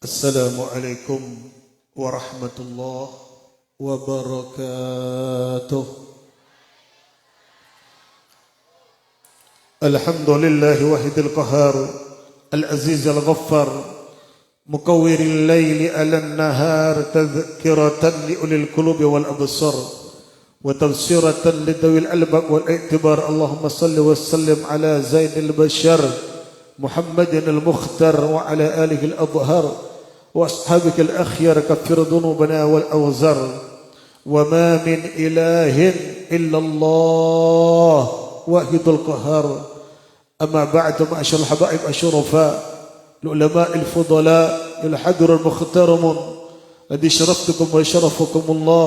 Assalamualaikum warahmatullahi wabarakatuh. Alhamdulillahi wahidil qahar, al-aziz al-ghaffar, mukawwiril layli alan nahar, tadhkiratan li ulil qulubi wal absar wa tafsiratan lidawil albab wal i'tibar. Allahumma salli wa sallim ala zainil bashar Muhammadin al-mukhtar wa ala alihi al-adhhar وأصحابك الأخيار كفر ذنوبنا والأوزر وما من إله إلا الله واحد القهار. أما بعد معاشر الحبائب الشرفاء العلماء الفضلاء الحضر المختارمون الذي شرفتكم وشرفكم الله,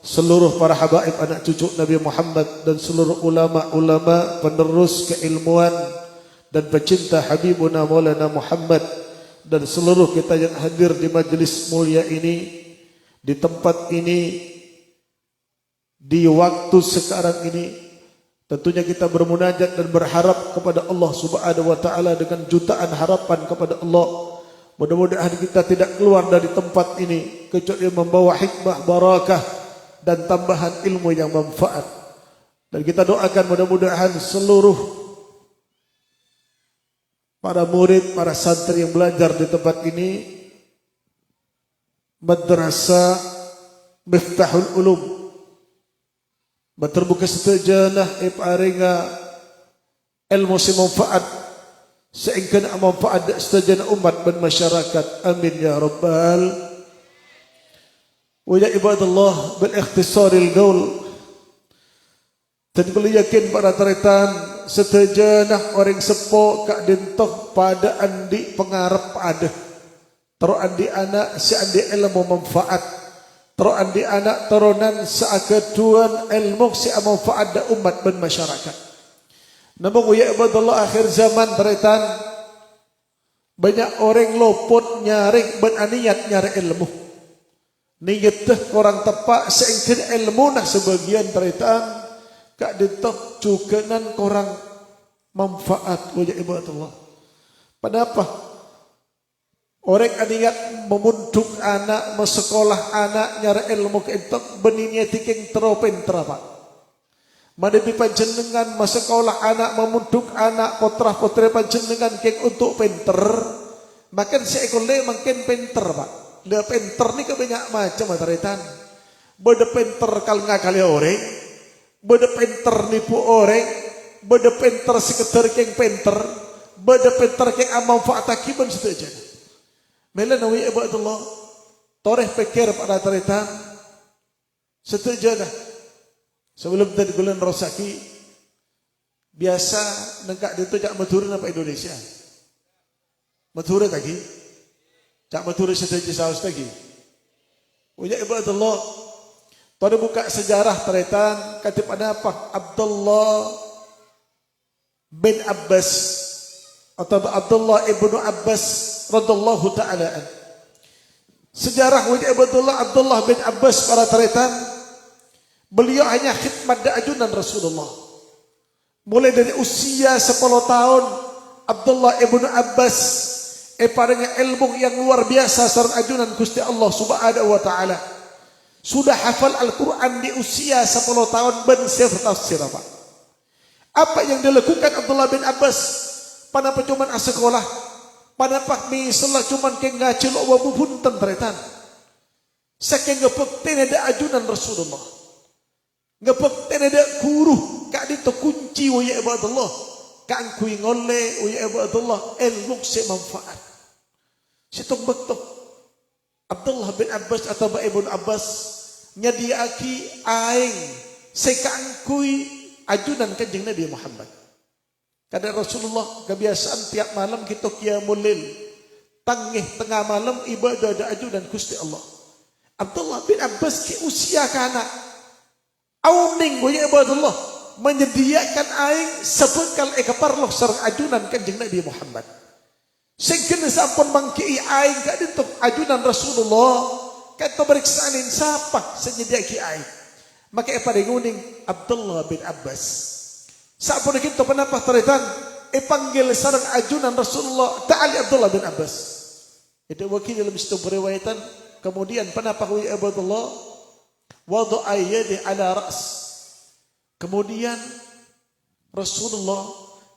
seluruh para habaib anak cucu Nabi Muhammad dan seluruh ulama-ulama penerus keilmuan dan pecinta Habibuna Maulana Muhammad, dan seluruh kita yang hadir di majelis mulia ini, di tempat ini, di waktu sekarang ini. Tentunya kita bermunajat dan berharap kepada Allah Subhanahu wa taala dengan jutaan harapan kepada Allah. Mudah-mudahan kita tidak keluar dari tempat ini kecuali membawa hikmah, barakah dan tambahan ilmu yang manfaat. Dan kita doakan mudah-mudahan seluruh para murid, para santri yang belajar di tempat ini, Madrasah Miftahul Ulum, terbuka setejanah iparinga ilmu si manfaat sehingga manfaat setejanah umat dan masyarakat. Amin ya rabbal. Wa ya ibadallah bil ikhtisaril qaul, dan beliau yakin para taritan setejanah orang sepo kak dintoh pada andi pengarap ada tero andi anak si andi ilmu manfaat, tero andi anak teronan seakeduan ilmu si manfaat da umat dan masyarakat. Namun ya ibadallah akhir zaman taritan banyak orang lopot nyari beraniat nyari ilmu, niat teh kurang tepat sehingga ilmu nah sebagian taritan kak ditok cukenan korang manfaat wajah ibadallah. Kenapa? Orang aniat memuntuk anak, mesekolah anak, nyara ilmu ke entok benihnya tiking teropen terapa. Madabi panjenengan mesekolah anak, memuntuk anak, potrah-potrah panjenengan keng untuk pinter, makin seekole makin pinter pak. Dia pinter ni kebanyak macam mataritan. Beda pinter kal ngakali orang, beda pinter nipu orang, beda pinter sekedar keng pinter, beda pinter keng amal fa'atakiban setuju. Mela nawi ibadallah, toreh pikir pada taritan, setuju dah. Sebelum tadi bulan Rosaki, biasa nengkak itu jak Madura apa Indonesia? Madura lagi, jak Madura setuju saus lagi. Punya ibadallah. Pada buka sejarah taritan katip ada apa? Abdullah bin Abbas atau Abdullah ibnu Abbas radallahu ta'ala. Sejarah wajah Abdullah bin Abbas para taritan, beliau hanya khidmat da ajunan Rasulullah. Mulai dari usia 10 tahun Abdullah ibnu Abbas paringnya ilmu yang luar biasa sareng ajunan Gusti Allah Subhanahu wa taala. Sudah hafal Al-Quran di usia 10 tahun ben tafsir apa? Apa yang dilakukan Abdullah bin Abbas? Panapa cuman sekolah? Panapa misalnya cuman ke ngaji lo wabubun tentretan? Saking ngepekten ada ajunan Rasulullah. Ngepekten ada guru kak dito kunci wa ya ibadallah. Kak kui ngole wa ya ibadallah ilmu si manfaat. Situng betul. Abdullah bin Abbas atau Ibnu Abbas nyadiaki aing sekangkui ajunan kanjeng Nabi Muhammad. Kada Rasulullah kebiasaan tiap malam kita qiyamul lail, tangih tengah malam ibadah ada ajunan Gusti Allah. Abdullah bin Abbas ki usia kana auning boya ibadallah menyediakan aing sebekal ekaparloh sareng ajunan kanjeng Nabi Muhammad. Sehingga sampun mangkii aing gak dituk ajunan Rasulullah kata beriksanin siapa senyediaki aing. Maka pada nguning Abdullah bin Abbas. Sampun kita penapa taritan panggil sareng ajunan Rasulullah ta'ali Abdullah bin Abbas. Itu wakil dalam situ periwayatan. Kemudian kenapa ya Abdullah wada'a yadi ala ra's. Kemudian Rasulullah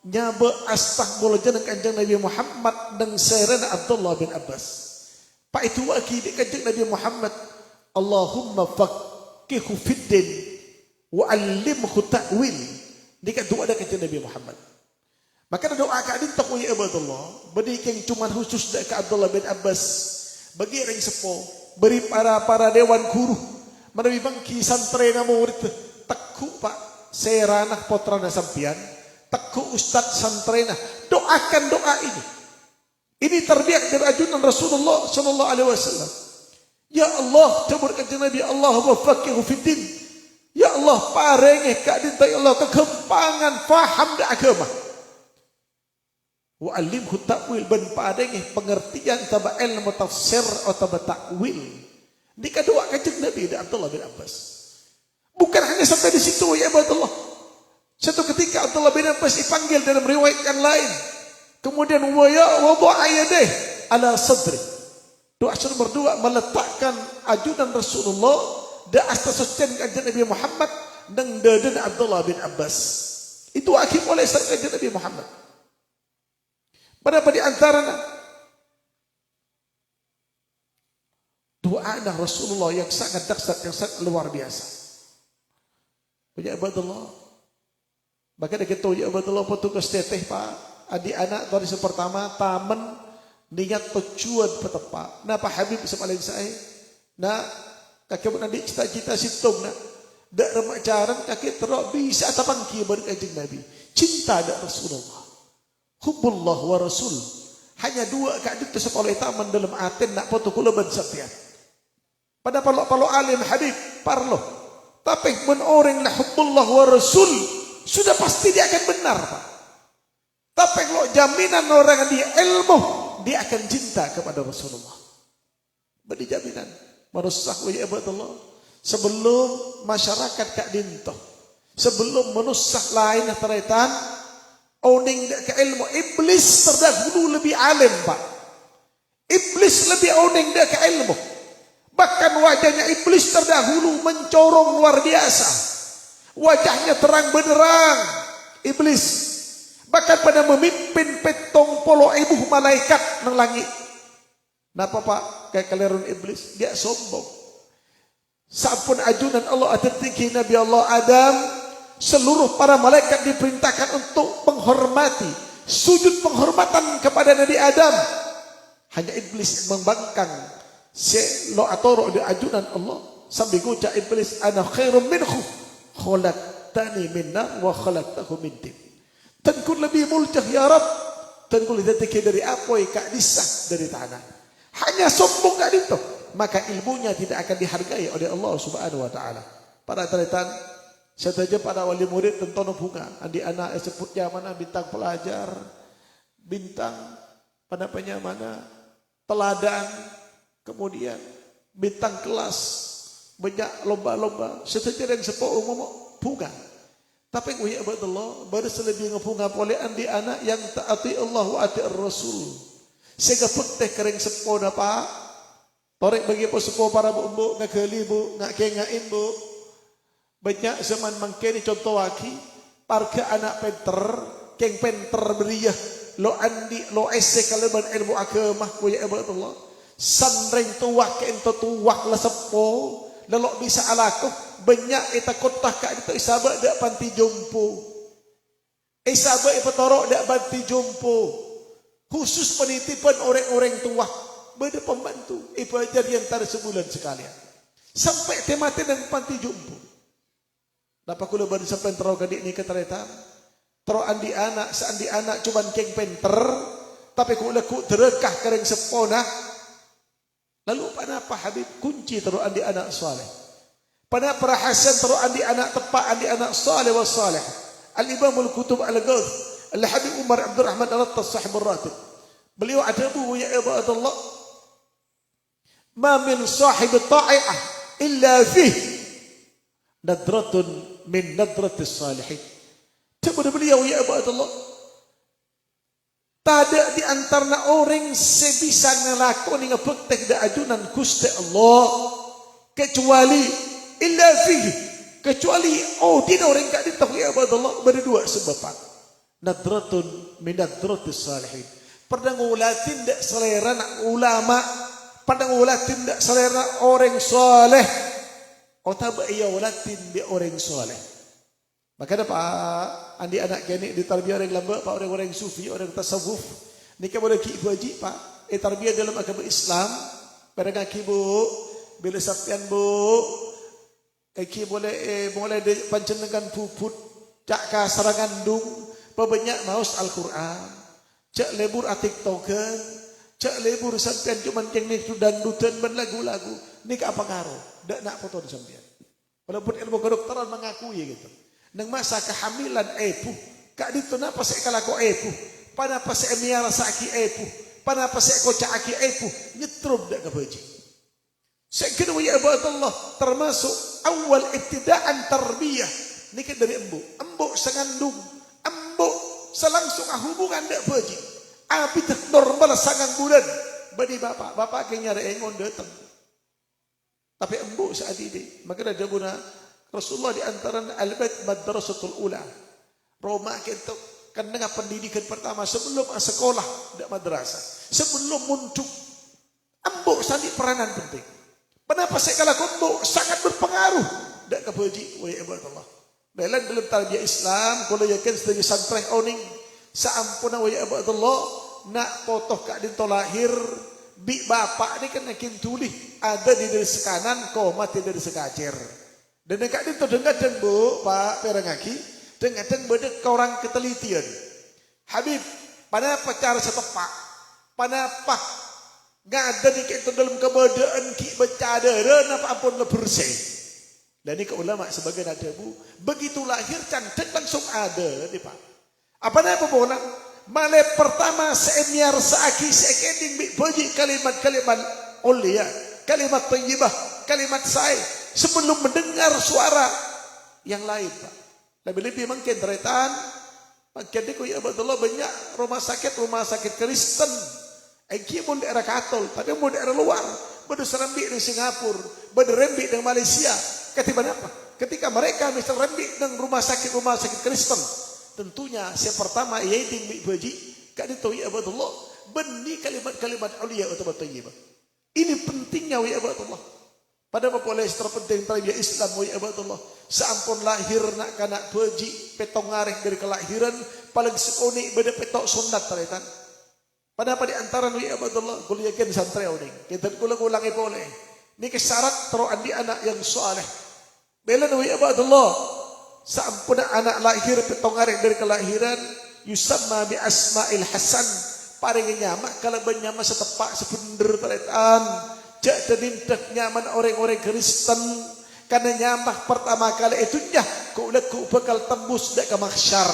nyaba astagfirullah jeneng kanjeng Nabi Muhammad dan serana Abdullah bin Abbas. Pak itu wakil di kanjeng Nabi Muhammad, Allahumma faqihu fiddin wa allimhu ta'wil. Dekat doa ada kanjeng Nabi Muhammad. Maka doa kak din tak ya Abdullah, beri keng cuman khusus dekat Abdullah bin Abbas. Bagi ring sepo, beri para dewan guru, menawi bangki santrena murid, teku Pak serana potrana sampian, teku ustaz santrena, doakan doa ini. Ini terbiak dari ajunan Rasulullah sallallahu alaihi wasallam. Ya Allah, cabur kanjeng Nabi, Allahumma faqihu fiddin. Ya Allah, parengi kak din ya Allah kekempangan faham da agama. Wa alimhu ta'wil, ben padengi pengertian taba ilmu tafsir atau takwil. Dika doa kanjeng Nabi dan Abdullah bin Abbas. Bukan hanya sampai di situ ya Abdullah. Satu ketika Abdullah bin Abbas dipanggil dalam riwayat yang lain. Kemudian wa wada'a yadayhi ala sadri. Doa suruh berdua meletakkan ajudan Rasulullah di atas sucian kanjeng Nabi Muhammad dan dadan Abdullah bin Abbas. Itu akhir oleh kanjeng Nabi Muhammad. Berapa di antara doa Rasulullah yang sangat dahsyat, yang sangat luar biasa. Ya Abdullah, maka dia kata ya Abdullah petugas teteh Pak, adik anak dari pertama taman niat tujuan petepa. Napa Habib semaling saya? Nak kakek nanti cita-cita situng nak. Dak remak jaran kakek terok bisa tapangki balik kanjeng Nabi. Cinta dak Rasulullah. Hubbullah wa Rasul. Hanya dua keadaan oleh taman dalam aten nak foto kula ban sapian. Pada palo alim Habib parlo. Tapi men orang la hubbullah wa Rasul sudah pasti dia akan benar Pak. Tapi kalau jaminan orang dia ilmu dia akan cinta kepada Rasulullah. Beri jaminan. Manusia ya Abdullah. Sebelum masyarakat kak dinto, sebelum manusia lain teraitan oning ke ilmu, iblis terdahulu lebih alim Pak. Iblis lebih oning dia ke ilmu. Bahkan wajahnya iblis terdahulu mencorong luar biasa. Wajahnya terang benderang iblis. Bahkan pada memimpin petong polo ibu malaikat nang langit. Napa Pak kayak kelerun iblis? Dia sombong. Sampun ajunan Allah atertinggi Nabi Allah Adam, seluruh para malaikat diperintahkan untuk menghormati, sujud penghormatan kepada Nabi Adam. Hanya iblis yang membangkang. Se lo atoro di ajunan Allah sambil ucap iblis, ana khairum minhu khalaqtani min nar wa khalaqtahu min tin. Tengku lebih mulia ya Rabb, tengku lebih tinggi dari apa kak disah dari tanah. Hanya sombong kak itu, maka ilmunya tidak akan dihargai oleh Allah Subhanahu wa taala. Para taritan saja pada wali murid tentono bunga, andi anak sebutnya mana bintang pelajar, bintang pada mana teladan, kemudian bintang kelas, banyak lomba-lomba, sejajar yang sepo umum bunga. Tapi ya Abdullah baru selebih ngepunga boleh andi anak yang taati Allah wa ati Rasul. Sehingga putih kering sepo na Pak. Torek bagi po sepo para bu ngakeli bu ngakengain bu. Banyak zaman mangkeni contoh waki parga anak penter, keng penter beriah lo andi lo ese kaleban ilmu agama ku ya Abdullah. Sanreng tuwak ke ento tuwak la sepo. Lalu bisa alakuh banyak ita kotah kak itu isabak dak panti jompo. Isabak ipa torok dak panti jompo. Khusus penitipan orang-orang tua. Beda pembantu. Ipa jadi antara sebulan sekalian. Sampai temati dan panti jompo. Dapat kula baru sampai terok gadik ni keteretan. Terok andi anak, seandi anak cuman keng penter. Tapi kula ku terekah kering sepona. Lalu kenapa Habib kunci teruk andi anak saleh? Pada perhasan teruk andi anak tepat andi anak saleh wa saleh. Al-Imam al-Kutub al-Ghaz, Al-Habib Umar Abdul Rahman Al-Rattas sahibur ratib. Beliau ada bu ya Allah. Ma min sahib ta'i'ah illa fih nadratun min nadratis salihin. Kepada beliau ya Allah. Tada di antara orang sebisa ngelakoni ngepektek da ajunan Gusti Allah kecuali illa fihi, kecuali dina orang kak ditahu ya Allah berdua sebab nadratun min nadratis salihin. Perdangulatin dak selera ulama, perdangulatin dak selera orang soleh, otaba iya ulatin di orang soleh. Maka ada Pak andi anak kini di tarbiyah orang lamba, Pak orang-orang sufi, orang tasawuf. Nikah boleh ki ibu haji Pak. Tarbiyah dalam agama Islam. Pada kaki bu, bila sapian bu, kaki boleh pancenengan puput, cak kasarangan dung, pebanyak maus Al-Quran, cak lebur atik token, cak lebur sapian cuman yang ni dangdutan ben lagu-lagu. Nikah apa ngaruh? Dak nak foto di sapian. Walaupun ilmu kedokteran mengakui gitu. Nang masa kehamilan kak dito na pa sa ikalako pana pa sa emiyara sa aki pana pa sa koca aki nyetrub dak kabaji. Sa kedua ya Allah termasuk awal ibtidaan tarbiyah nikah dari embu sangandung embu selangsung hubungan dak baji abi tak normal sangang bulan badi bapak kenya reengon datang tapi embu sa adide maka ada guna Rasulullah di antara al-bait madrasatul ula. Roma kita kan dengan pendidikan pertama sebelum sekolah dak madrasah. Sebelum muncul ambok sandi peranan penting. Kenapa saya kala kumbuk sangat berpengaruh dak kebaji wa ibadallah. Dalam tarbiyah Islam kalau yakin sebagai santri oning saampuna wa ibadallah nak potoh kak dinto lahir bi bapak ni kan yakin tulih ada di dari sekanan koma tidak di sekacer. Dan dekat itu dengar bu Pak Perangaki dengar bedek ke orang ketelitian Habib pada apa cara setepak pada apa nggak ada di kita dalam kebedaan ki bercada dan apa pun bersih dan ini ke ulama sebagai ada bu begitu lahir cantik langsung ada di Pak apa bolang male pertama seemiar seaki sekeding biji kalimat-kalimat ulia kalimat thayyibah kalimat sai sebelum mendengar suara yang lain Pak. Lebih-lebih mungkin teretan makin deku ya Abdullah banyak rumah sakit Kristen. Engki pun daerah Katol, tapi pun daerah luar. Beda serembi di Singapura, beda rembi di Malaysia. Ketiban apa? Ketika mereka misal rembi dengan rumah sakit Kristen, tentunya yang pertama yaiting baji kak itu ya Abdullah benih kalimat-kalimat aulia atau thayyibah. Ini pentingnya ya Abdullah. Pada apa boleh terpenting tarbiyah Islam wa ibadallah saampun lahir nak kanak beji petong ngareh dari kelahiran paling sekoni beda petok sunat taretan pada apa di antara wa ibadallah kul yakin santri uning kita ulang-ulangi boleh ni kesyarat tero andi anak yang saleh bela wa ibadallah saampun anak lahir petong ngareh dari kelahiran yusamma bi asma'il hasan paring nyamak kalau benyama setepak sepender taretan jak tenindak nyaman orang-orang Kristen karena nyamah pertama kali itu nyah ku bakal tembus dek ke mahsyar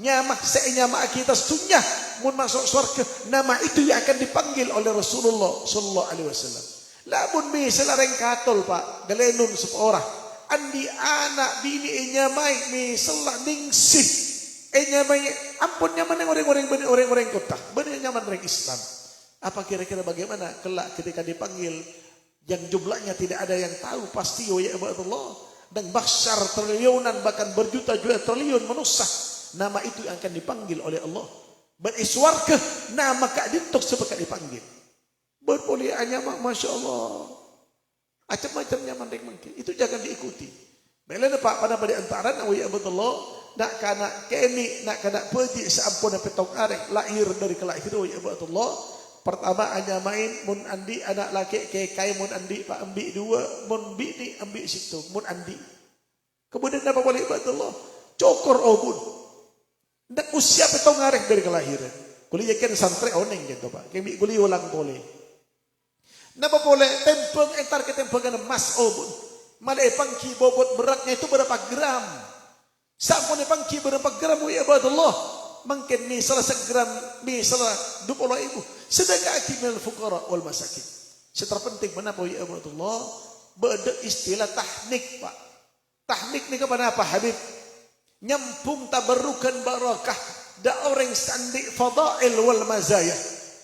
nyamah senyamah kita sunnah mun masuk surga nama itu yang akan dipanggil oleh Rasulullah sallallahu alaihi wasallam lamun misal areng katol Pak galenun seorang andi anak bini nyamai misal ningsih nyamai ampun nyaman orang-orang kota bener nyaman orang Islam. Apa kira-kira bagaimana kelak ketika dipanggil yang jumlahnya tidak ada yang tahu pasti ya Allah dan mahsyar triliunan bahkan berjuta-juta triliun manusia nama itu yang akan dipanggil oleh Allah beriswarke nama kak dintok sebagai dipanggil berpolianya masya Allah macam-macam nyaman mungkin itu jangan diikuti bela Pak pada antara ya Allah nak kana keni nak kana peji seampun petong arek lahir dari kelahiran ya Allah pertama hanya main mun andi anak laki kekai mun andi Pak ambi dua mun bini ambi situ mun andi kemudian apa boleh Allah cokor obun ndak usia petong arek dari kelahiran kuliah kan santri oneng gitu Pak kami kuliah ulang boleh napa boleh tempeng entar ke tempengan emas obun malah pangki bobot beratnya itu berapa gram sampun pangki berapa gram ya Allah mungkin misalnya segram misalnya 20.000 sedekah minal fuqara wal masakin. Seterpenting menapa ya Allah beda istilah tahnik Pak. Tahnik ni kepada apa Habib? Nyampung tabarrukan barakah da orang sandi fadail wal mazaya.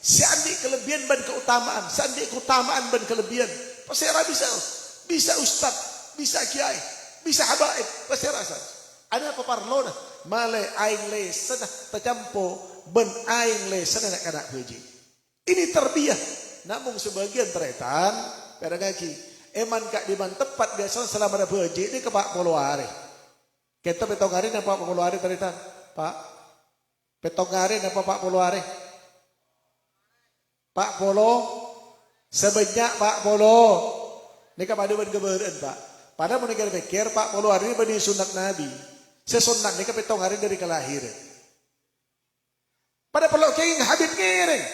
Sandi kelebihan dan keutamaan, sandi keutamaan dan kelebihan. Pasti bisa. Bisa ustaz, bisa kiai, bisa habaib, pasti rasa. Ada apa parlona? Male aing le senah tercampo ben aing le senah nak haji. Ini terbiah. Namun sebagian teretan pada kaki eman kak di man tepat biasa selama ada haji ini ke Pak Poloare. Kita petongari apa Pak Poloare teretan? Pak petongari apa Pak Poloare? Pak Polo sebanyak Pak Polo. Ini kepada ban keberan Pak. Pada mau negara pikir Pak Polo hari ini bani sunat Nabi. Sesunat ini kepetong hari dari kelahiran. Pada pelok keng habib ngereng.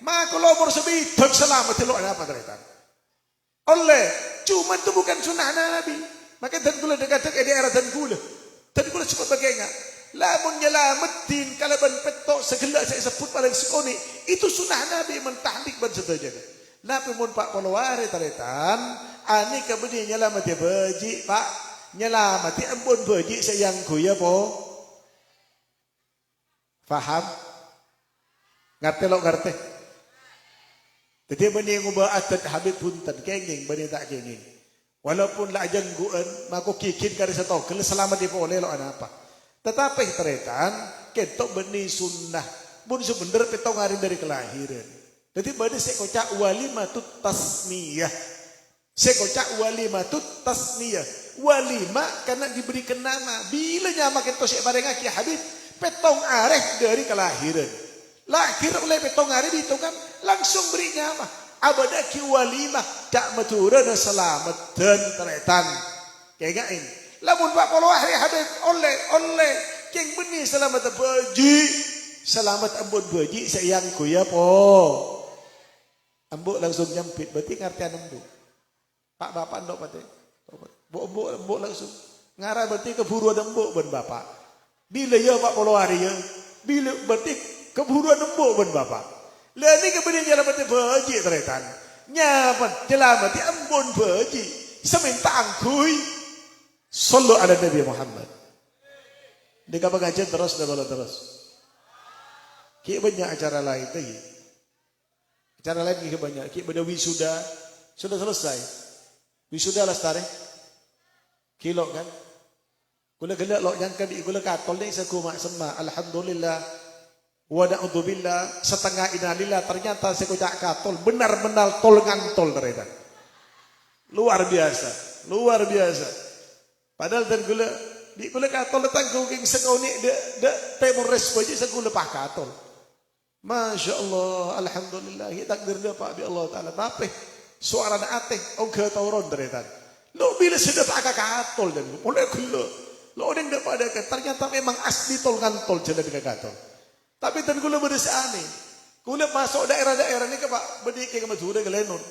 Maka lo umur sebitung selamat lo ada apa teretan. Oleh cuma itu bukan sunnah Nabi. Maka dan gula dekat di era dan gula. Dan gula cepat bagainya. Lamun nyelamatin kalau ban petok segala saya sebut paling sekoni itu sunnah Nabi mentahdik ban setuju. Nabi mun Pak Polwari taretan ani kabedi nyelamati beji Pak nyelamati ampun beji sayang kuya po. Faham? Ngerti lo ngerti? Jadi bani ngubah adat habib punten kenging bani tak kenging. Walaupun la jangguan mako kikin kari satu kalau selamat di boleh lo apa? Tetapi teretan ketok bani sunnah pun sebener petong hari dari kelahiran. Jadi bani saya kocak walimatut tasmiyah. Saya kocak walimatut tasmiyah. Walima karena diberikan nama. Bila nyama ketok saya bareng aki habib petong areh dari kelahiran. Lahir oleh petong hari itu kan langsung beri nama. Abadaki walimah tak maturana selamat dan teretan. Kayak ini. Lamun Pak Polo hari habib oleh keng benih selamat beji selamat ambon beji sayangku ya po ambuk langsung nyampit berarti ngertian ambuk Pak bapak ndok pate ambuk langsung ngarah berarti keburuan ambuk ben bapak bila ya Pak Polo hari ya bila berarti keburuan ambuk ben bapak lah ini kebenih selamat beji teretan nyaman selamat ambon beji seminta angkui Sallu ala Nabi Muhammad. Dia pengajian terus dan terus. Ki banyak acara lain lagi. Acara lain ki banyak. Ki pada wisuda sudah selesai. Wisuda lestari. Kilo kan. Kula gelak lo nyangka di kula katol ni saku mak sema. Alhamdulillah. Wa na'udzubillah setengah inalillah ternyata saya kocak katol benar-benar tol ngantol ternyata. Luar biasa. Luar biasa. Padahal dan gula di gula katol datang kau sekau ni de temur respoji segula pak katol. Masya Allah, alhamdulillah. Kita takdir dia Pak bi Allah Taala. Tapi suara na ate, ogah tauron teretan. Lo bila sudah pak katol dan mulai gula. Lo orang dah pada ternyata memang asli tol ngantol jalan dengan katol. Tapi dan gula berdesani. Gula masuk daerah-daerah ni ke Pak berdiri ke Madura ke Lenon,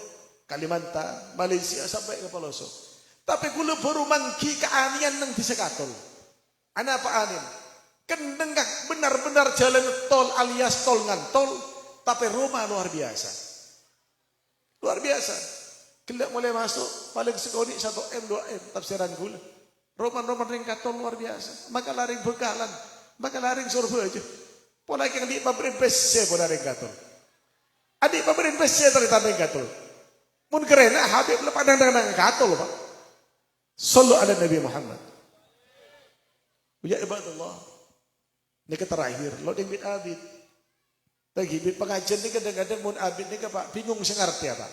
Kalimantan, Malaysia sampai ke Pelosok. Tapi kula baru mangki keanian nang bisa katol. Ana apa anin? Kendengak benar-benar jalan tol alias tol ngantol, tapi rumah luar biasa. Luar biasa. Kelak mulai masuk paling sekali 1M 2M tafsiran kula. Rumah-rumah ring katol luar biasa. Maka laring bekalan, maka laring survei aja. Pola yang di pabrik PC pola ring katol. Adik pabrik PC ternyata ring katol. Mun kerena habib lepas nang katol Pak. Sallu ala Nabi Muhammad. Ya ibadallah. Ini terakhir. Lo dengan abid. Lagi bid pengajian ini kadang-kadang mun abid ini Pak bingung sih ngerti apa.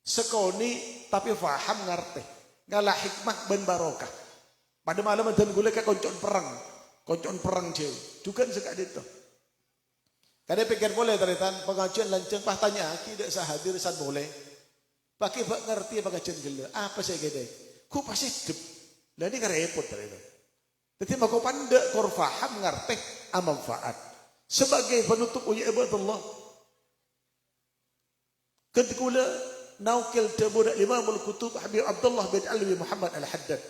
Sekoni tapi faham ngerti. Ngalah hikmah ben barokah. Pada malam dan gula ke koncon perang jauh. Juga sekak itu. Kadang pikir boleh teretan pengajian lanceng pah tanya tidak sah hadir san boleh. Pakai bak ngerti pengajian gila. Apa saya gede? Ku pasti hidup. Lah ini kan repot ternyata. Jadi maka pandai kor faham ngerti manfaat. Sebagai penutup uya ibadallah. Ketika naukil tabur Imamul Kutub Habib Abdullah bin Alwi Muhammad Al-Haddad.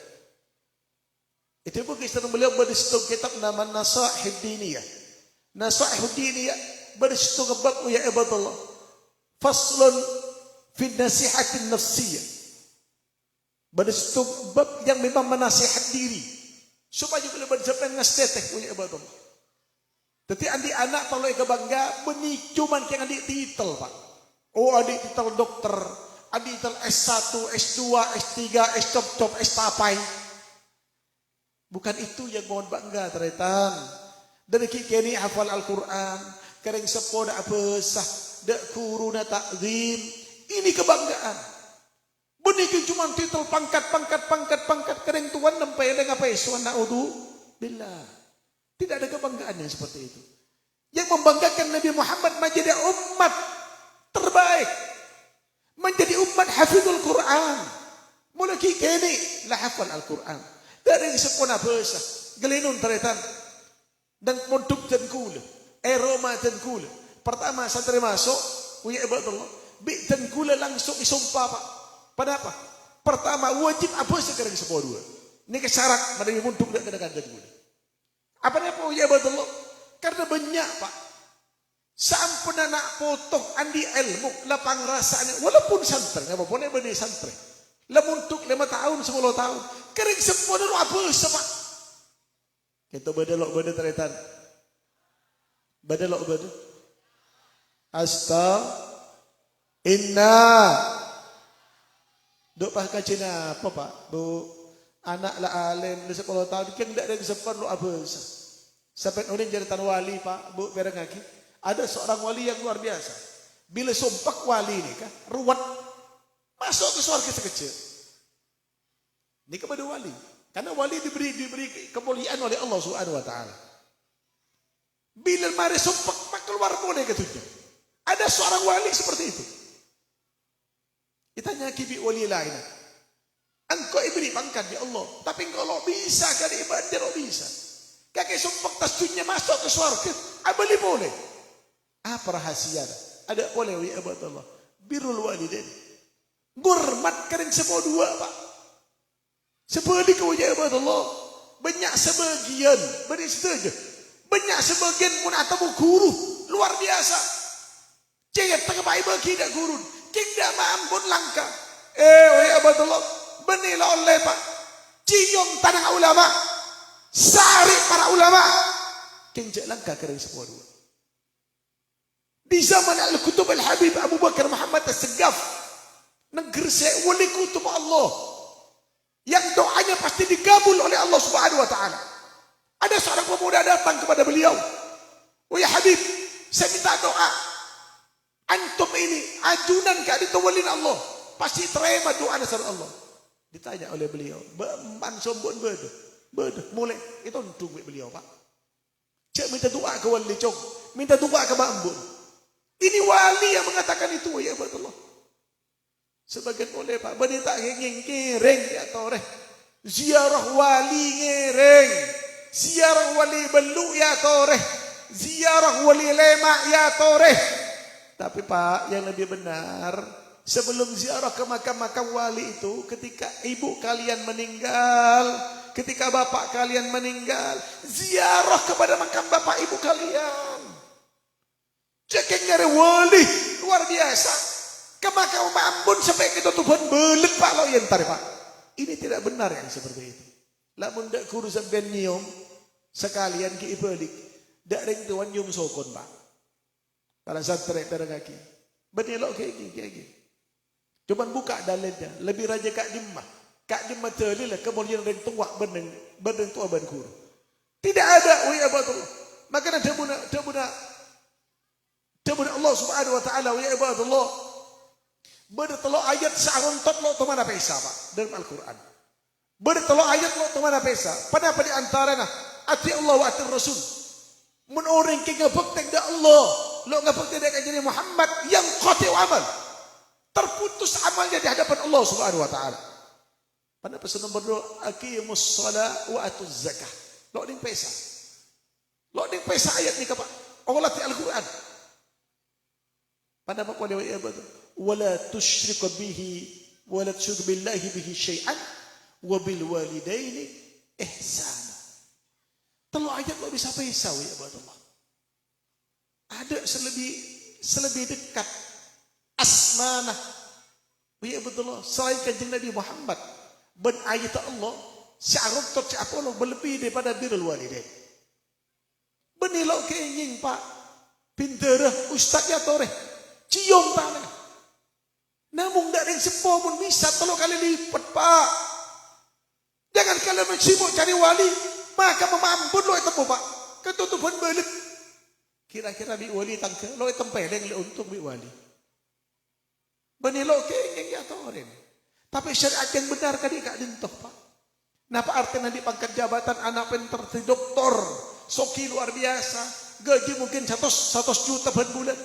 Itu pun kisah beliau berdistung kitab nama Nasaihud Diniyah. Nasaihud Diniyah berdistung bab uya ibadallah. Faslun fi nasihatin nafsiyah. Berdistung bab yang memang menasihat diri supaya boleh berjalan dengan estetik punya ibadah. Tapi adik anak kalau kebangga benih cuman kayak adik titel Pak. Oh adik titel dokter, adik titel S1, S2, S3, S-top, S-tapai. Bukan itu yang mohon bangga teretan. Dari kini hafal Al-Quran, kering sepoda apa sah, dak kuruna takzim. Ini kebanggaan. Benih cuma titel pangkat, kering tuan sampai ada ngapai suan na'udhu billah. Tidak ada kebanggaan yang seperti itu. Yang membanggakan Nabi Muhammad menjadi umat terbaik, menjadi umat hafizul Quran. Mulai kini lah hafal Al-Quran. Dari sepona bahasa, gelinun teretan dan monduk dan kula, aroma dan kula. Pertama santri masuk, punya ibadallah, bi dan kula langsung disumpah Pak. Pada apa? Pertama wajib apa sekarang sepuluh dua. Ini kesyarat pada monduk dan kedakan dan kula. Apa ni apa punya ibadallah? Karena banyak Pak. Sampun anak potong andi ilmu, lapang rasanya, walaupun santri, apa pun yang benih santri. Lamun untuk 5 tahun, 10 tahun. Kering semua dulu apa sama. Kita badalok bada teretan. Badalok bada. Inna. Duk pah kacina apa Pak? Bu anak lah alim 10 tahun kan tidak ada kesempatan lu apa. Sampai orang jadi tan wali Pak, Bu bereng lagi. Ada seorang wali yang luar biasa. Bila sumpah wali ini kan ruwet masuk ke surga sekecil. Ini kepada wali. Karena wali diberi kemuliaan oleh Allah Subhanahu wa taala. Bila mari sumpah maka keluar boleh ketujuh. Ada seorang wali seperti itu. Ditanya kibi wali lain. Engkau ibri pangkat ya Allah, tapi engkau lo bisa kan ibadah lo bisa. Kakek sumpah tasdunya masuk ke surga, abali boleh. Apa rahasia? Ada boleh ya Allah. Birrul walidain. Gurmat kering semua dua Pak. Seperti kewajiban Allah. Banyak sebagian. Beri setuju. Banyak sebagian pun atamu guru. Luar biasa. Jangan tengah baik bagi tidak guru. Tidak mampun langkah. Wajiban Allah. Benilah oleh Pak. Cium tanah ulama. Sari para ulama. Kenjak langkah kering semua dua. Di zaman Al-Kutub Al-Habib Abu Bakar Muhammad As-Segaf. Negeri saya wali kutub Allah yang doanya pasti digabul oleh Allah Subhanahu wa taala. Ada seorang pemuda datang kepada beliau. "Oh ya Habib, saya minta doa. Antum ini ajunan ke ditawalin Allah. Pasti terima doa dari Allah." Ditanya oleh beliau, "Man sombon bede?" Bede, mulai itu untuk beliau, Pak. Cek minta doa ke wali cong, minta doa ke Mbak. Ini wali yang mengatakan itu ya Allah. Sebagian boleh Pak, bani tak ngereng ya toreh. Ziarah wali ngereng. Ziarah wali belu ya toreh. Ziarah wali lemak ya toreh. Tapi Pak, yang lebih benar, sebelum ziarah ke makam-makam wali itu, ketika ibu kalian meninggal, ketika bapak kalian meninggal, ziarah kepada makam bapak ibu kalian. Cekeng ngare wali, luar biasa. Kemakam Ambon sampai ke tutupan belet Pak lo yang tarik Pak. Ini tidak benar yang seperti itu. Lamun dak kurusan ben nyium sekalian ki ibalik. Dak ring tuan nyium sokon Pak. Kalau santri bareng kaki. Benelok kayak gini. Cuman buka dalilnya. Lebih raja Kak Dimah. Kak Dimah terlilah kemudian ring tua benden tua ben guru. Tidak ada wa abadullah. Maka ada buna Allah Subhanahu wa taala wa abadullah. Bertelok ayat searontot lo to mana pesa Pak dalam Al-Quran. Bertelok ayat lo to mana pesa. Pada apa di antaranya ati Allah wa ati Rasul. Mun orang ki ngabektek da Allah, lo ngabektek da kanjeng Muhammad yang qati amal. Terputus amalnya di hadapan Allah Subhanahu wa taala. Pada pesan nomor 2 aqimus shalah wa atuz zakah. Lo ding pesa. Lo ding pesa ayat ni Pak. Allah di Al-Quran. Pada apa boleh ya betul. Wala tusyrik bihi wala tusyrik billahi bihi syai'an wa bil walidaini ihsana. Telo ayat lo bisa pisau ya Allah. Ada selebih dekat asmanah ya betul selain kanjeng Nabi Muhammad ben ayat Allah syarut tot apa lo berlebih daripada birrul walidain. Benilok keingin Pak. Pinterah ustaz ya tore. Cium tangan. Namun tidak ada yang sepuh pun bisa tolong kali lipat Pak. Jangan kalian sibuk cari wali. Maka memampun lo itu Pak. Ketutupan balik. Kira-kira bi wali tangke. Lo itu peleng le untuk bi wali. Benilok keingin ya tore. Tapi syariat yang benar kan dia gak dintoh Pak. Napa artinya di pangkat jabatan anak pinter di doktor. Soki luar biasa. Gaji mungkin 100 juta per bulan.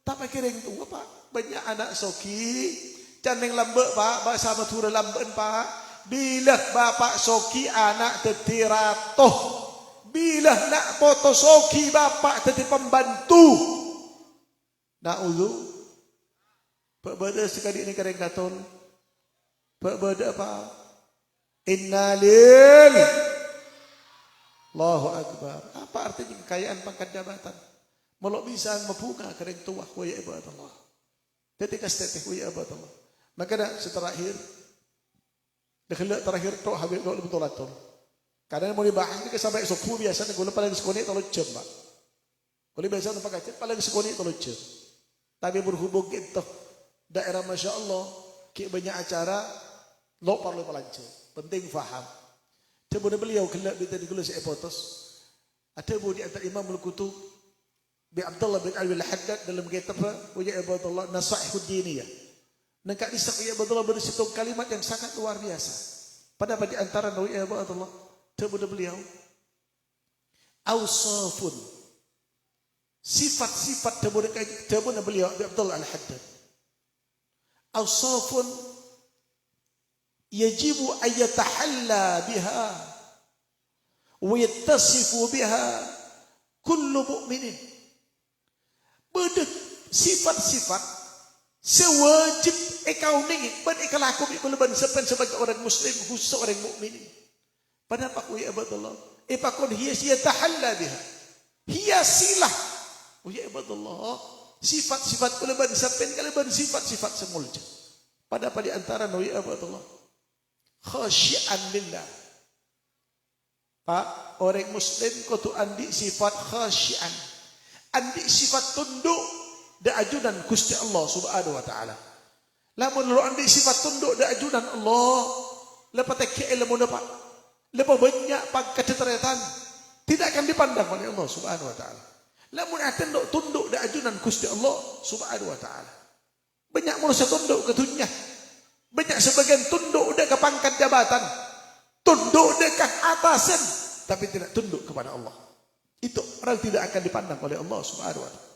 Tapi kira-kira itu Pak. Banyak anak soki. Caneng lambe Pak. Bahasa matura lamben Pak. Bila bapak soki anak teti ratoh. Bila nak foto soki bapak teti pembantu. Na'udhu. Pak bada sekali ini kering katon. Pak bada apa? Innalil. Allahu Akbar. Apa artinya kekayaan pangkat jabatan? Melok bisa membuka kering tua. Waya ibadat Allah. Ketika setetek waya ibadat Allah. Maka dah seterakhir. Dekhlak terakhir tok habis tok betul betul. Kadang mau dibahas ni sampai suku biasa ni gula paling sekoni tolong jam Pak. Boleh biasa nampak kacau paling sekoni tolong jam. Tapi berhubung kita daerah Masya Allah. Kek banyak acara. Lo perlu pelancar. Penting faham. Kemudian beliau kelak kita di gula seepotos. Ada di antara Imam Al-Qutub bi Abdullah bin Alwi Al-Haddad dalam kitab Wajah Abdullah Nasaihud Diniyah. Nengkak disak Wajah Abdullah berisitu kalimat yang sangat luar biasa. Pada di antara Wajah Abdullah. Kemudian beliau Awsafun. Sifat-sifat kemudian beliau bi Abdullah Al-Haddad. Awsafun yajibu ayyatahalla biha wa yattasifu biha kullu mu'minin. Beda sifat-sifat sewajib ekau ningi ban ikalaku ikulaban sebagai orang muslim khusus orang mukmin. Pada apa ku ya abadallah? Pakon hias yatahalla biha. Hiasilah. Ya abadallah. Sifat-sifat kulaban sampai kalaban sifat-sifat semulja. Pada apa di antara nawi abadallah? Khasyian lillah. Pak, orang muslim kudu andi sifat khasyian. Andi sifat tunduk da ajudan Gusti Allah Subhanahu wa taala. Lamun lu andi sifat tunduk da ajudan Allah, lepas tak ilmu dapat. Lepas banyak keteteretan tidak akan dipandang oleh Allah Subhanahu wa taala. Lamun akan tunduk da ajudan Gusti Allah Subhanahu wa taala. Banyak manusia tunduk ke dunia. Banyak sebagian tunduk udah ke pangkat jabatan. Tunduk dekat atasan. Tapi tidak tunduk kepada Allah. Itu orang tidak akan dipandang oleh Allah Subhanahu wa ta'ala.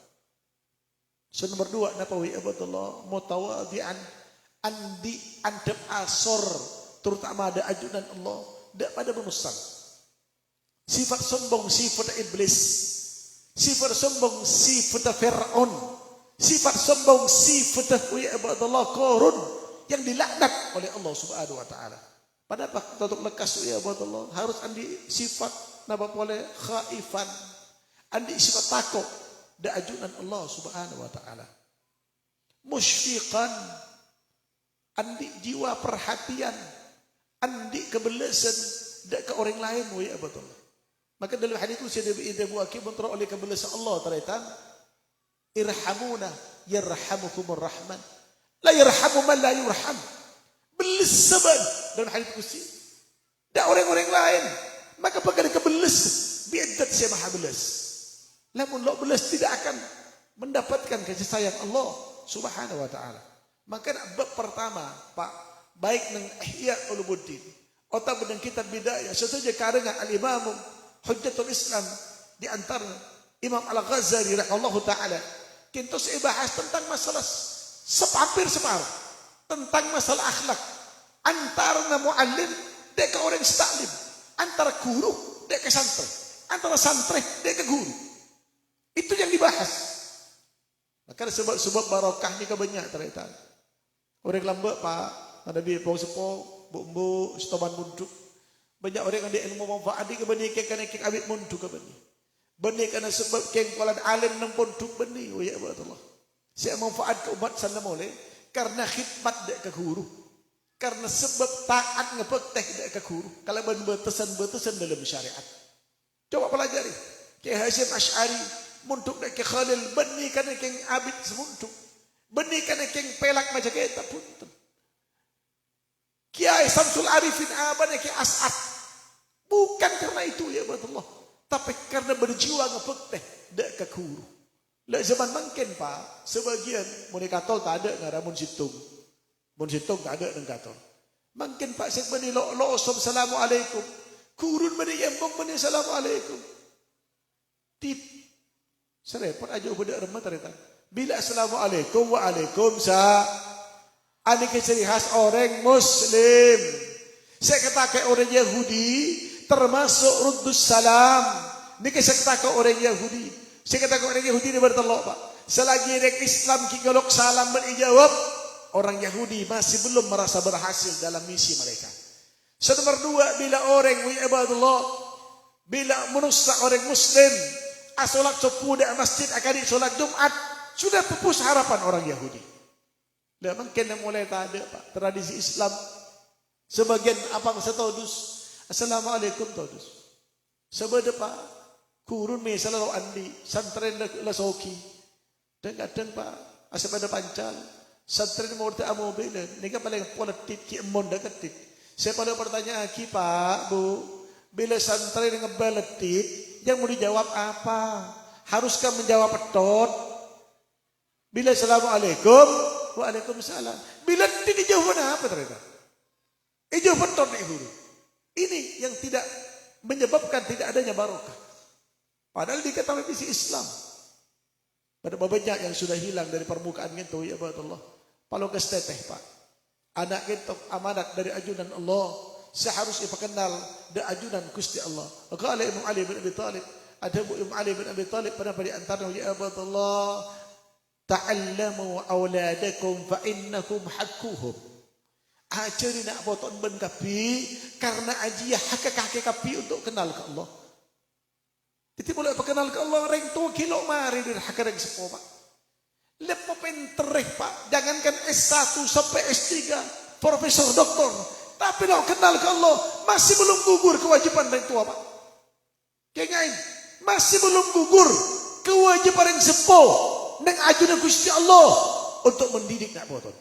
So nomor 2. Napawi abadullah. Mutawadi'an. Andi andab asor. Terutama ada ajudan Allah. Tidak pada bermusang. Sifat sombong sifat iblis. Sifat sombong sifat Fir'aun. Sifat sombong sifat abadullah Qarun. Yang dilaknat oleh Allah Subhanahu wa taala. Pada apa untuk lekas ya buat Allah harus andi sifat napa boleh khaifan. Andi sifat takut da ajunan Allah Subhanahu wa taala. Musyfiqan andi jiwa perhatian, andi kebelasan da ke orang lain ya buat Allah. Maka dalam hadis itu saya dibuat mentera oleh kebelasan Allah teraitan irhamuna yarhamukumur rahman. La yarhamu man la yurham. Belis saban dalam hadis kursi. Dan orang-orang lain. Maka perkara kebelis. Biadat saya maha belis. Namun lo belis tidak akan mendapatkan kasih sayang Allah Subhanahu wa ta'ala. Maka bab pertama Pak. Baik nang ihya ulumuddin. Atau dengan kitab bidayah. Sesuai karangan al-imam Hujjatul Islam. Di antara Imam Al-Ghazali rahimahullahu ta'ala. Kita saya bahas tentang masalah hampir separuh tentang masalah akhlak antara muallim dan orang taklim, antara guru dan santri, antara santri dan guru. Itu yang dibahas. Maka sebab barokahnya kebanyak ternyata. Orang lambak Pak, ada bi pau sepo, bu setoban munduk. Banyak orang yang ada ilmu manfaat di kebanyakan kan ikik abid munduk kebanyakan. Benih karena sebab kengkolan alim nang munduk benih, ya Allah. Saya manfaat ke umat sana boleh karena khidmat dek ke guru. Karena sebab taat ngepektek dek ke guru. Kalau berbatasan dalam syariat. Coba pelajari. Kiai Hasyim Asy'ari muntuk dak Kiai Khalil benih kana keng abid semuntuk. Benih kana keng pelak macam kita punten. Kiai Samsul Arifin abane Kiai As'ad. Bukan karena itu ya Allah, tapi karena berjiwa ngepek teh dak kakuru. Lah zaman mangken Pak, sebagian mun katol tak ada ngaramun situng. Mun situng tak ada nang katol. Mangken Pak sek bani lo assalamualaikum. Kurun bani embong bani assalamualaikum. Tit. Serepot aja udah remah ternyata. Bila assalamualaikum waalaikumsalam. Ini ciri khas orang Muslim. Saya katakan orang Yahudi termasuk ruddus salam. Ini saya katakan orang Yahudi. Saya katakan orang Yahudi ini bertelok Pak. Selagi orang Islam kikolok salam berijawab, orang Yahudi masih belum merasa berhasil dalam misi mereka. Nomor dua, bila orang wa'ibadullah, bila menusak orang Muslim, asolat sepuh di masjid akadi solat Jumat, sudah pupus harapan orang Yahudi. Dah mungkin yang mulai tak ada Pak. Tradisi Islam sebagian abang setodus assalamualaikum todus. Sebeda Pak kurun misalnya lo andi santren la soki. Dan kadang Pak asal pada pancal santren mau tak mobil ni kan paling politik ki emon dah ketit. Saya pada pertanyaan ki Pak Bu, bila santren ngebeletit yang mau dijawab apa? Haruskah menjawab petot? Bila assalamualaikum waalaikumsalam. Bila tidak jawaban apa ternyata? Jawaban betul nih guru. Ini yang tidak menyebabkan tidak adanya barokah. Padahal dikatakan misi Islam. Pada banyak yang sudah hilang dari permukaan itu ya Allah. Kalau kesteteh Pak. Anak kita amanat dari ajunan Allah. Seharusnya perkenal dari ajunan Gusti Allah. Qala Imam Ali bin Abi Thalib. Ada Imam Ali bin Abi Thalib pernah di antara ya Allah. Ta'allamu awladakum fa innakum hakkuhum. Ajari nak boton ben kapi karena ajiah hak kapi untuk kenal ke Allah. Jadi boleh kenal ke Allah reng tu kilo mari dari hak reng sepo Pak. Lepo pentereh Pak. Jangankan S1 sampai S3, profesor doktor, tapi nak kenal ke Allah masih belum gugur kewajiban reng tua Pak. Kengain masih belum gugur kewajiban reng sepo. Nang ajunan Gusti Allah untuk mendidik nak boton.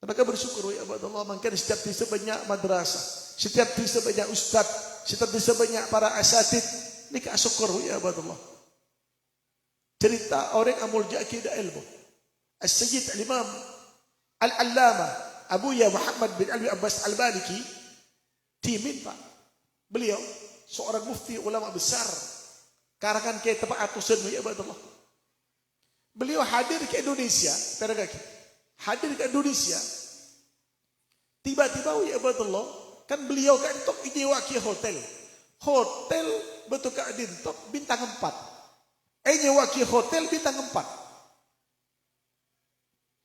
Maka bersyukur ya Allah, mungkin setiap desa banyak madrasah, setiap desa banyak ustaz, setiap desa banyak para asatid. Ini syukur ya Allah. Cerita orang amul akidah ilmu. As-Sayyid al-Imam Al-Allamah Abu Ya Muhammad bin Alwi Abbas Al-Maliki timin Pak. Beliau seorang mufti ulama besar. Karangan ke tempat atusan ya Allah. Beliau hadir ke Indonesia, hadir ke Indonesia. Tiba-tiba ya Allah, kan beliau kan tok nyewa ke hotel. Hotel betul Kak Dintok bintang 4. Nyewa ke hotel bintang 4.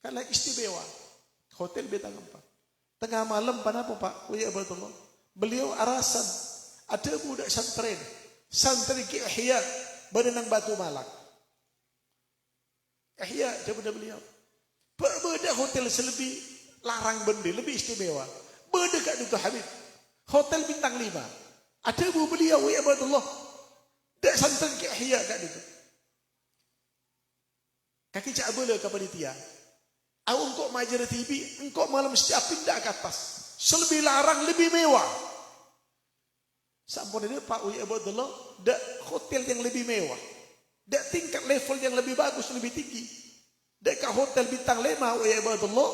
Kalau istimewa. Hotel bintang 4. Tengah malam kenapa Pak? Ya Allah. Beliau arasan ada budak santren. Santri Ki Ihya berenang Batu Malak. Ihya daripada beliau. Beda hotel selebih larang benda, lebih istimewa. Beda kat itu Habib. Hotel bintang 5. Ada bu beliau ya Allah. Dak santan ke Ihya kat itu. Kaki cak bela ke panitia. Aku engkau majar TV, engkau malam setiap pindah ke atas. Selebih larang, lebih mewah. Sampun ini Pak ya Allah, dak hotel yang lebih mewah. Dak tingkat level yang lebih bagus, lebih tinggi. Dekat hotel bintang 5, ya Allah,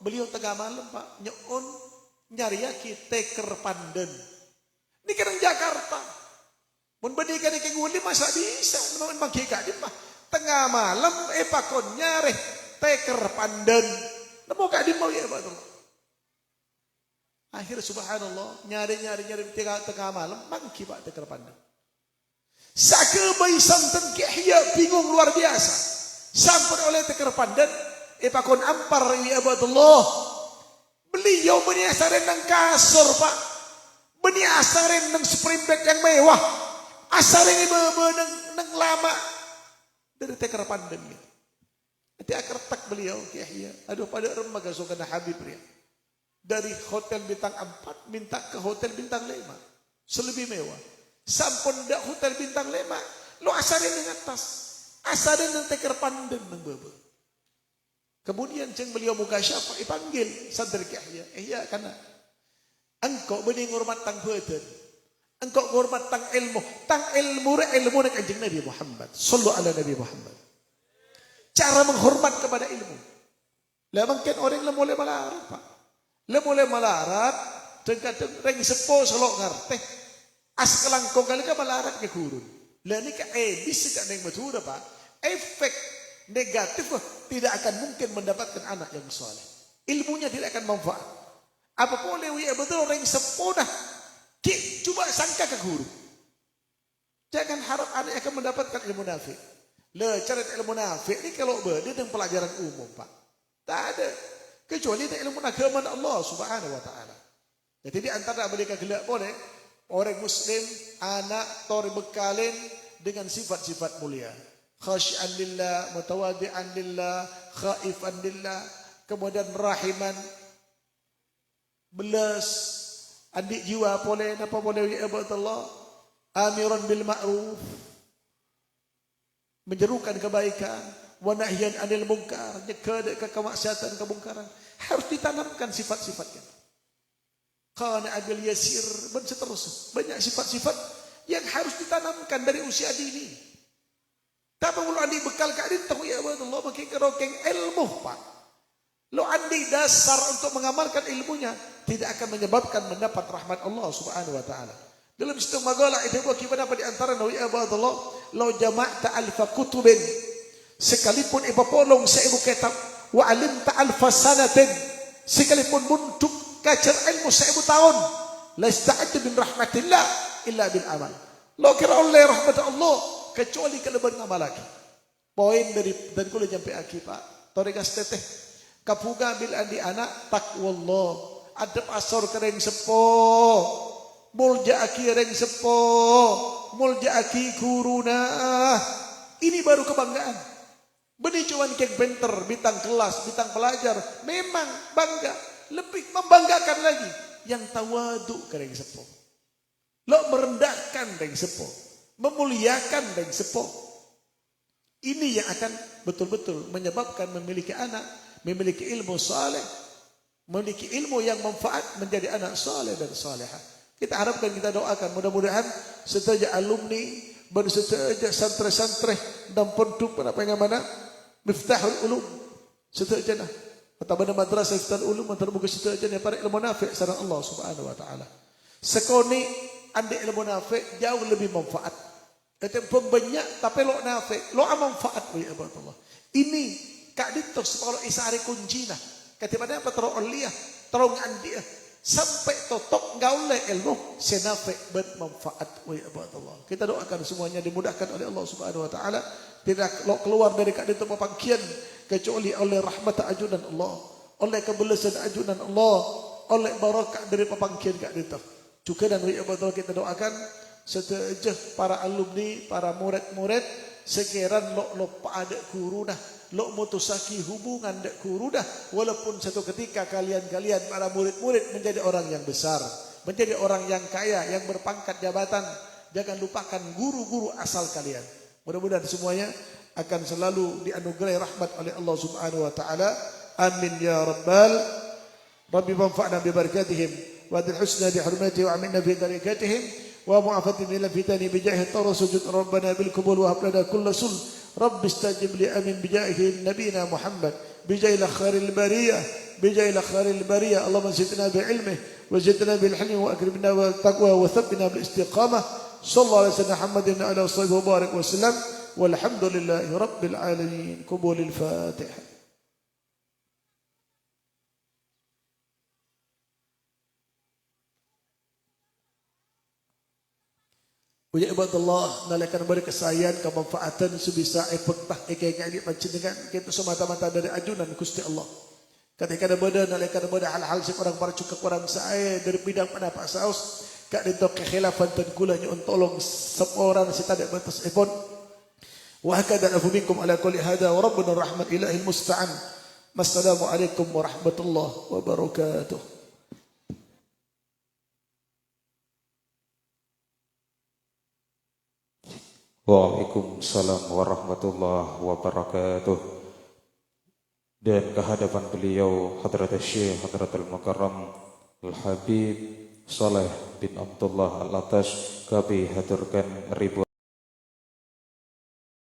beliau tengah malam Pak, nyon nyari yaki teker pandan. Ini kan Jakarta. Mun bedikan ke nguli masa bisa menawan bangki ka di mah. Tengah malam pakon nyari teker pandan. Nemu ka di mau ya Allah. Akhir subhanallah, nyari tengah malam bangki Pak teker pandan. Sakebai santan Ki Ihya bingung luar biasa. Sampun oleh teker pandan, pakon ampar ya Allah. Beliau beni asarin nang kasur Pak. Beni asarin nang spring bed yang mewah. Asarin nang lama dari teker pandan gitu. Nanti akar tak beliau Ki Ihya. Aduh pada remah gasukana Habib ya. Dari hotel bintang 4 minta ke hotel bintang 5. Selebih mewah. Sampun dak hotel bintang 5 Lo asarin dengan atas. Asarin dengan teker pandan ng bebe. Kemudian ceng beliau muka syafa ipanggil sadar ke Ihya. Ihya kana. Engkau bening hormat tang beten. Engkau hormat tang ilmu. Tang ilmu na kanjeng Nabi Muhammad. Sallu ala Nabi Muhammad. Cara menghormat kepada ilmu. Lah mungkin orang le mulai malarat Pak. Le mulai malarat kadang reng sepo selok ngarteh. As kelangkong kali ka malarat ke gurun. Lah ni ka bisa ka neng matura Pak. Efek negatif tidak akan mungkin mendapatkan anak yang soleh. Ilmunya tidak akan manfaat. Apa boleh betul orang sepona. Coba sangka ke guru. Jangan harap anak akan mendapatkan ilmu nafik. Le cara ilmu nafik ni kalau dia dengan pelajaran umum Pak. Tak ada. Kecuali ilmu agama Allah Subhanahu wa taala. Jadi di antara mereka gelak boleh orang muslim anak tori bekalin dengan sifat-sifat mulia. Khasyian lillah, mutawadi'an lillah, khaifan lillah, kemudian rahiman, belas, adik jiwa boleh, apa boleh ya Allah, amiran bil ma'ruf, menyerukan kebaikan, wa nahyan anil munkar, nyegah kemaksiatan kemungkaran. Harus ditanamkan sifat-sifatnya. Kana abil yasir dan seterusnya. Banyak sifat-sifat yang harus ditanamkan dari usia dini. Tapi kalau andi bekal ke adin tahu ya Allah makin kerokeng ilmu Pak. Lo andi dasar untuk mengamalkan ilmunya tidak akan menyebabkan mendapat rahmat Allah Subhanahu wa taala. Dalam situ magalah itu bagaimana di antara nawi Allah lo jama'ta alfa kutubin sekalipun ipapolong seibu kitab wa alimta alfa sanatin sekalipun muntuk kajar ilmu 1000 tahun la ista'adtu min rahmatillah illa bil amal. Lo kira oleh rahmat Allah kecuali kalau beramal lagi. Poin dari dan kulo sampai akhir Pak. Torigas teteh kapuga bil andi anak takwallah. Adep asor kereng sepo. Mulja aki reng sepo. Mulja aki guruna. Ini baru kebanggaan. Benih cuman kek benter, bintang kelas, bintang pelajar. Memang bangga. Lebih membanggakan lagi yang tawadu kereng sepo. Lo merendahkan reng sepo, memuliakan reng sepo. Ini yang akan betul-betul menyebabkan memiliki anak, memiliki ilmu saleh, memiliki ilmu yang manfaat menjadi anak saleh dan salehah. Kita harapkan, kita doakan mudah-mudahan setiap alumni dan setiap santri-santri dan penduduk pada pengamana Miftahul Ulum setiap jenah atau pada madrasah Miftahul Ulum antara muka setiap jenah para ilmu nafik sareng Allah Subhanahu wa taala. Sekoni andi ilmu nafik jauh lebih manfaat. Itu pembanyak tapi lo nafik, lo manfaat ya Allah. Ini kak ditos kalau isari kunjina. Ketipada apa terus oleh terus andi sampai totok gaule ilmu senafik bermanfaat wa Allah. Kita doakan semuanya dimudahkan oleh Allah Subhanahu wa taala, tidak keluar dari kak ditos pepangkian kecuali oleh rahmat ajudan Allah, oleh kebelasan ajudan Allah, oleh barakah dari pepangkian kak ditos. Juga dan wa Allah kita doakan setiap para alumni, para murid-murid sekiran lo pada guru dah, lo mutusaki hubungan dek guru dah, walaupun satu ketika kalian para murid-murid menjadi orang yang besar, menjadi orang yang kaya, yang berpangkat jabatan, jangan lupakan guru-guru asal kalian. Mudah-mudahan semuanya akan selalu dianugerahi rahmat oleh Allah Subhanahu wa taala. Amin ya rabbal Rabbi manfa'na bi barakatihim wa bil husna bi hurmatihi wa aminna bi darajatihim wa mu'afatihim ila fitani bi jahi tarasujud rabbana bil qubul wa hab lana kull sul rabbi istajib li amin bi jahi nabiyina Muhammad bi jahi khairil bariyah bi jahi khairil bariyah Allahumma zidna bi ilmihi wa zidna bil hilmi wa akrimna wal taqwa wa thabbitna bil istiqamah sallallahu alaihi wasallam Muhammadin ala sahbihi wa barik wa sallam walhamdulillahi rabbil alamin. Qubulil Fatihah. Ya ibadallah, nalakan berkesayan kemanfaatan sebisa epekah ikai panjenengan kita semata-mata dari ajunan Gusti Allah. Ketika ada benda nalakan benda hal-hal seorang para cukak orang saya dari bidang pada Pak Saus kak dintok kekhilafan dan gulanya untolong seorang si tidak batas epon. Wa hakada afu minkum ala kulli hada wa rabbuna rahmat ilahil musta'an. Wassalamualaikum warahmatullahi wabarakatuh. Waalaikumsalam warahmatullahi wabarakatuh. Dan kehadapan beliau Hadrat Syekh Hadratul Mukarram Al-Habib Saleh bin Abdullah Al-Atash, kami haturkan ribuan